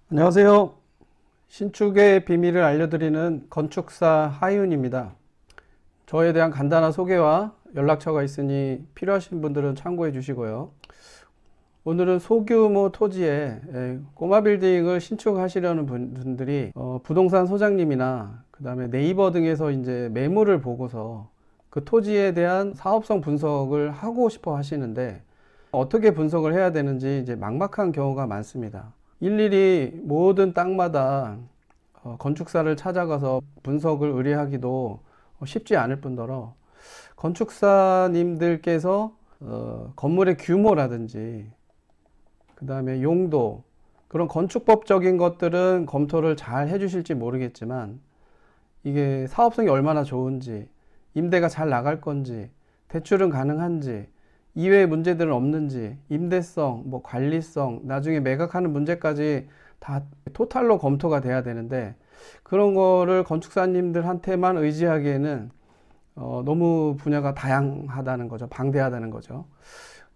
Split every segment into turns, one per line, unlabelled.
안녕하세요. 신축의 비밀을 알려드리는 건축사 하이윤입니다. 저에 대한 간단한 소개와 연락처가 있으니 필요하신 분들은 참고해 주시고요. 오늘은 소규모 토지에 꼬마 빌딩을 신축하시려는 분들이 부동산 소장님이나 그 다음에 네이버 등에서 이제 매물을 보고서 그 토지에 대한 사업성 분석을 하고 싶어 하시는데 어떻게 분석을 해야 되는지 이제 막막한 경우가 많습니다. 일일이 모든 땅마다 건축사를 찾아가서 분석을 의뢰하기도 쉽지 않을 뿐더러 건축사님들께서 건물의 규모라든지 그 다음에 용도, 그런 건축법적인 것들은 검토를 잘 해주실지 모르겠지만 이게 사업성이 얼마나 좋은지, 임대가 잘 나갈 건지, 대출은 가능한지, 이외의 문제들은 없는지, 임대성, 뭐 관리성, 나중에 매각하는 문제까지 다 토탈로 검토가 돼야 되는데, 그런 거를 건축사님들한테만 의지하기에는 너무 분야가 다양하다는 거죠. 방대하다는 거죠.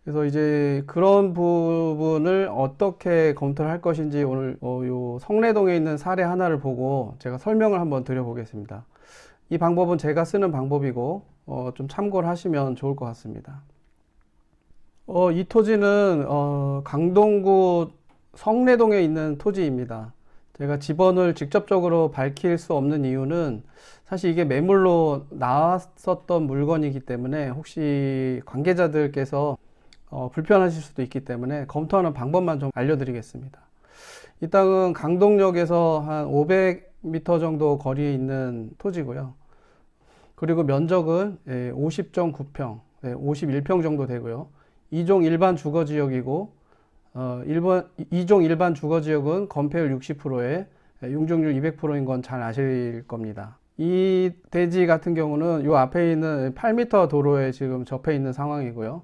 그래서 이제 그런 부분을 어떻게 검토를 할 것인지 오늘 요 성내동에 있는 사례 하나를 보고 제가 설명을 한번 드려보겠습니다. 이 방법은 제가 쓰는 방법이고 좀 참고를 하시면 좋을 것 같습니다. 이 토지는 강동구 성내동에 있는 토지입니다. 제가 지번을 직접적으로 밝힐 수 없는 이유는 사실 이게 매물로 나왔었던 물건이기 때문에 혹시 관계자들께서 불편하실 수도 있기 때문에 검토하는 방법만 좀 알려드리겠습니다. 이 땅은 강동역에서 한 500m 정도 거리에 있는 토지고요. 그리고 면적은 50.9평, 51평 정도 되고요. 2종 일반 주거지역이고 2종 일반 주거지역은 건폐율 60%에 용적률 200%인 건 잘 아실 겁니다. 이 대지 같은 경우는 요 앞에 있는 8m 도로에 지금 접해 있는 상황이고요.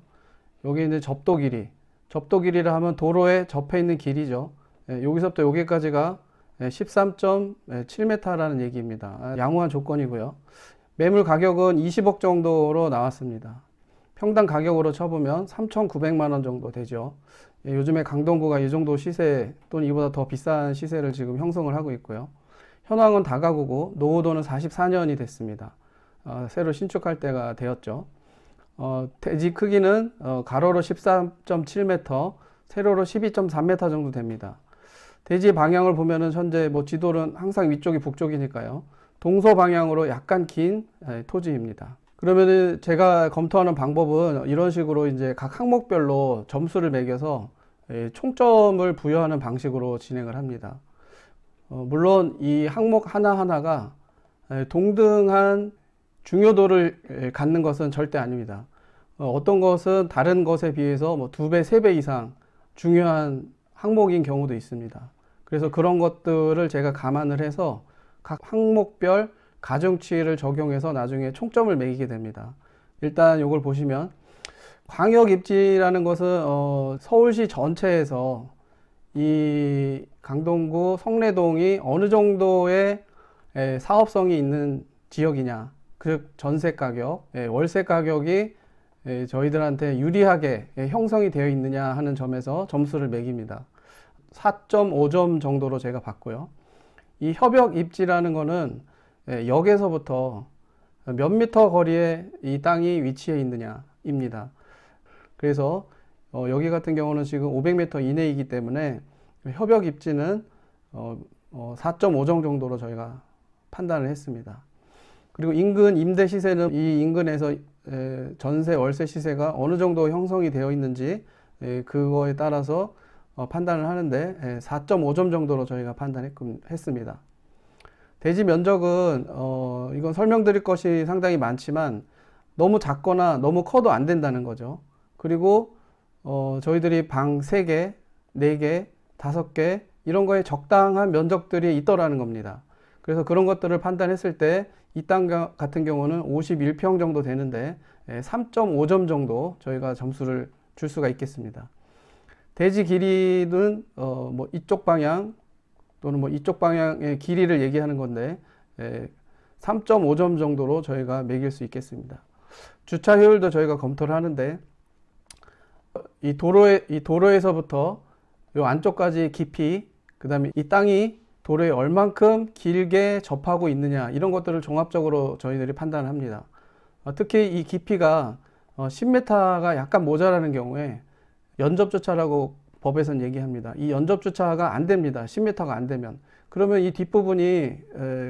여기 있는 접도 길이라 하면 도로에 접해 있는 길이죠. 여기서부터 여기까지가 13.7m라는 얘기입니다. 양호한 조건이고요. 매물 가격은 20억 정도로 나왔습니다. 평당 가격으로 쳐보면 3,900만 원 정도 되죠. 요즘에 강동구가 이 정도 시세 또는 이보다 더 비싼 시세를 지금 형성을 하고 있고요. 현황은 다가구고 노후도는 44년이 됐습니다. 새로 신축할 때가 되었죠. 대지 크기는 가로로 13.7m, 세로로 12.3m 정도 됩니다. 대지 방향을 보면은 현재 뭐 지도는 항상 위쪽이 북쪽이니까요. 동서 방향으로 약간 긴 토지입니다. 그러면은 제가 검토하는 방법은 이런 식으로 이제 각 항목별로 점수를 매겨서 총점을 부여하는 방식으로 진행을 합니다. 물론 이 항목 하나하나가 동등한 중요도를 갖는 것은 절대 아닙니다. 어떤 것은 다른 것에 비해서 뭐 2배, 3배 이상 중요한 항목인 경우도 있습니다. 그래서 그런 것들을 제가 감안을 해서 각 항목별 가중치를 적용해서 나중에 총점을 매기게 됩니다. 일단 이걸 보시면 광역입지라는 것은 서울시 전체에서 이 강동구 성내동이 어느 정도의 사업성이 있는 지역이냐, 즉 전세 가격, 월세 가격이 저희들한테 유리하게 형성이 되어 있느냐 하는 점에서 점수를 매깁니다. 4.5점 정도로 제가 봤고요. 이 협역 입지라는 거는 역에서부터 몇 미터 거리에 이 땅이 위치해 있느냐입니다. 그래서 여기 같은 경우는 지금 500m 이내이기 때문에 협역 입지는 4.5점 정도로 저희가 판단을 했습니다. 그리고 인근 임대 시세는 이 인근에서 전세 월세 시세가 어느 정도 형성이 되어 있는지 그거에 따라서 판단을 하는데 4.5점 정도로 저희가 판단했습니다. 대지 면적은 이건 설명드릴 것이 상당히 많지만 너무 작거나 너무 커도 안 된다는 거죠. 그리고 저희들이 방 3개, 4개, 5개 이런 거에 적당한 면적들이 있더라는 겁니다. 그래서 그런 것들을 판단했을 때 이 땅 같은 경우는 51평 정도 되는데 3.5점 정도 저희가 점수를 줄 수가 있겠습니다. 대지 길이는 뭐 이쪽 방향 또는 뭐 이쪽 방향의 길이를 얘기하는 건데 3.5점 정도로 저희가 매길 수 있겠습니다. 주차 효율도 저희가 검토를 하는데 이 도로에서부터 요 안쪽까지 깊이, 그 그 다음에 이 땅이 도로에 얼만큼 길게 접하고 있느냐, 이런 것들을 종합적으로 저희들이 판단을 합니다. 특히 이 깊이가 10m가 약간 모자라는 경우에 연접주차라고 법에서는 얘기합니다. 이 연접주차가 안 됩니다. 10m가 안 되면. 그러면 이 뒷부분이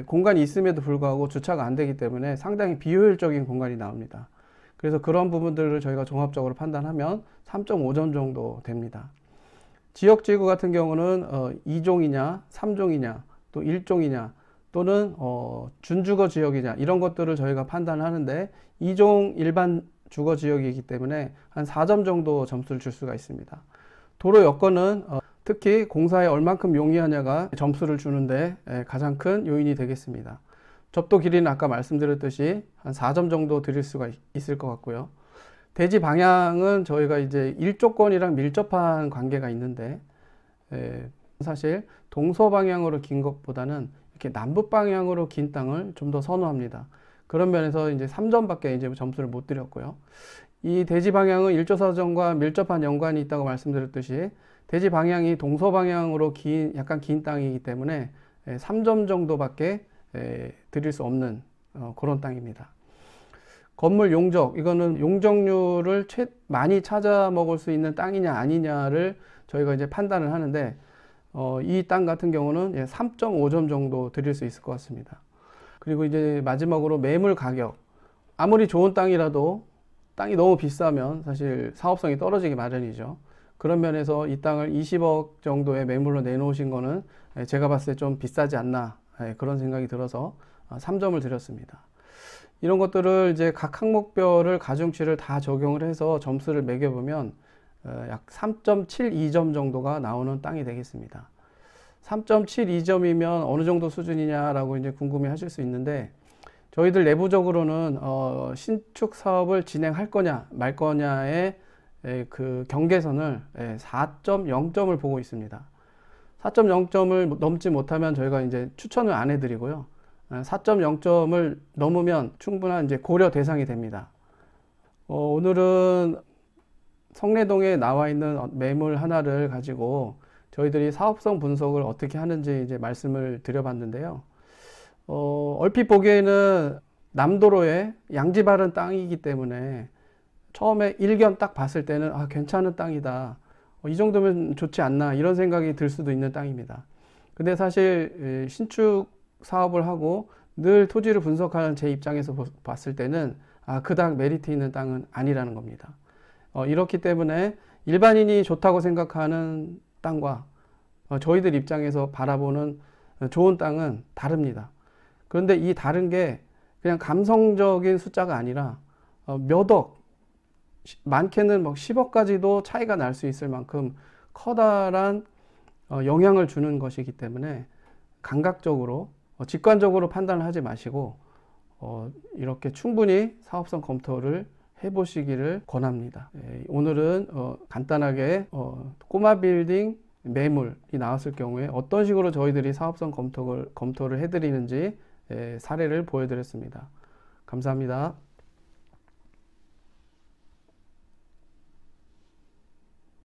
공간이 있음에도 불구하고 주차가 안 되기 때문에 상당히 비효율적인 공간이 나옵니다. 그래서 그런 부분들을 저희가 종합적으로 판단하면 3.5점 정도 됩니다. 지역지구 같은 경우는 2종이냐 3종이냐 또 1종이냐 또는 준주거 지역이냐, 이런 것들을 저희가 판단하는데 2종 일반 주거 지역이기 때문에 한 4점 정도 점수를 줄 수가 있습니다. 도로 여건은 특히 공사에 얼만큼 용이하냐가 점수를 주는데 가장 큰 요인이 되겠습니다. 접도 길이는 아까 말씀드렸듯이 한 4점 정도 드릴 수가 있을 것 같고요. 대지 방향은 저희가 이제 일조권이랑 밀접한 관계가 있는데, 사실 동서 방향으로 긴 것보다는 이렇게 남북 방향으로 긴 땅을 좀 더 선호합니다. 그런 면에서 이제 3점밖에 이제 점수를 못 드렸고요. 이 대지 방향은 일조사정과 밀접한 연관이 있다고 말씀드렸듯이 대지 방향이 동서 방향으로 약간 긴 땅이기 때문에 3점 정도밖에 드릴 수 없는 그런 땅입니다. 건물 용적, 이거는 용적률을 많이 찾아 먹을 수 있는 땅이냐 아니냐를 저희가 이제 판단을 하는데, 이 땅 같은 경우는 3.5점 정도 드릴 수 있을 것 같습니다. 그리고 이제 마지막으로 매물 가격. 아무리 좋은 땅이라도 땅이 너무 비싸면 사실 사업성이 떨어지기 마련이죠. 그런 면에서 이 땅을 20억 정도의 매물로 내놓으신 거는 제가 봤을 때 좀 비싸지 않나, 그런 생각이 들어서 3점을 드렸습니다. 이런 것들을 이제 각 항목별을 가중치를 다 적용을 해서 점수를 매겨보면 약 3.72점 정도가 나오는 땅이 되겠습니다. 3.72점이면 어느 정도 수준이냐라고 이제 궁금해 하실 수 있는데, 저희들 내부적으로는 신축 사업을 진행할 거냐 말 거냐의 그 경계선을 4.0점을 보고 있습니다. 4.0점을 넘지 못하면 저희가 이제 추천을 안 해드리고요. 4.0점을 넘으면 충분한 이제 고려 대상이 됩니다. 오늘은 성내동에 나와 있는 매물 하나를 가지고 저희들이 사업성 분석을 어떻게 하는지 이제 말씀을 드려봤는데요. 얼핏 보기에는 남도로에 양지 바른 땅이기 때문에 처음에 일견 딱 봤을 때는 괜찮은 땅이다, 이 정도면 좋지 않나, 이런 생각이 들 수도 있는 땅입니다. 근데 사실 신축 사업을 하고 늘 토지를 분석하는 제 입장에서 봤을 때는 그닥 메리트 있는 땅은 아니라는 겁니다. 이렇기 때문에 일반인이 좋다고 생각하는 땅과 저희들 입장에서 바라보는 좋은 땅은 다릅니다. 그런데 이 다른 게 그냥 감성적인 숫자가 아니라 몇 억, 많게는 막 10억까지도 차이가 날 수 있을 만큼 커다란 영향을 주는 것이기 때문에 감각적으로 직관적으로 판단을 하지 마시고 이렇게 충분히 사업성 검토를 해보시기를 권합니다. 오늘은 간단하게 꼬마 빌딩 매물이 나왔을 경우에 어떤 식으로 저희들이 사업성 검토를 해드리는지 사례를 보여드렸습니다. 감사합니다.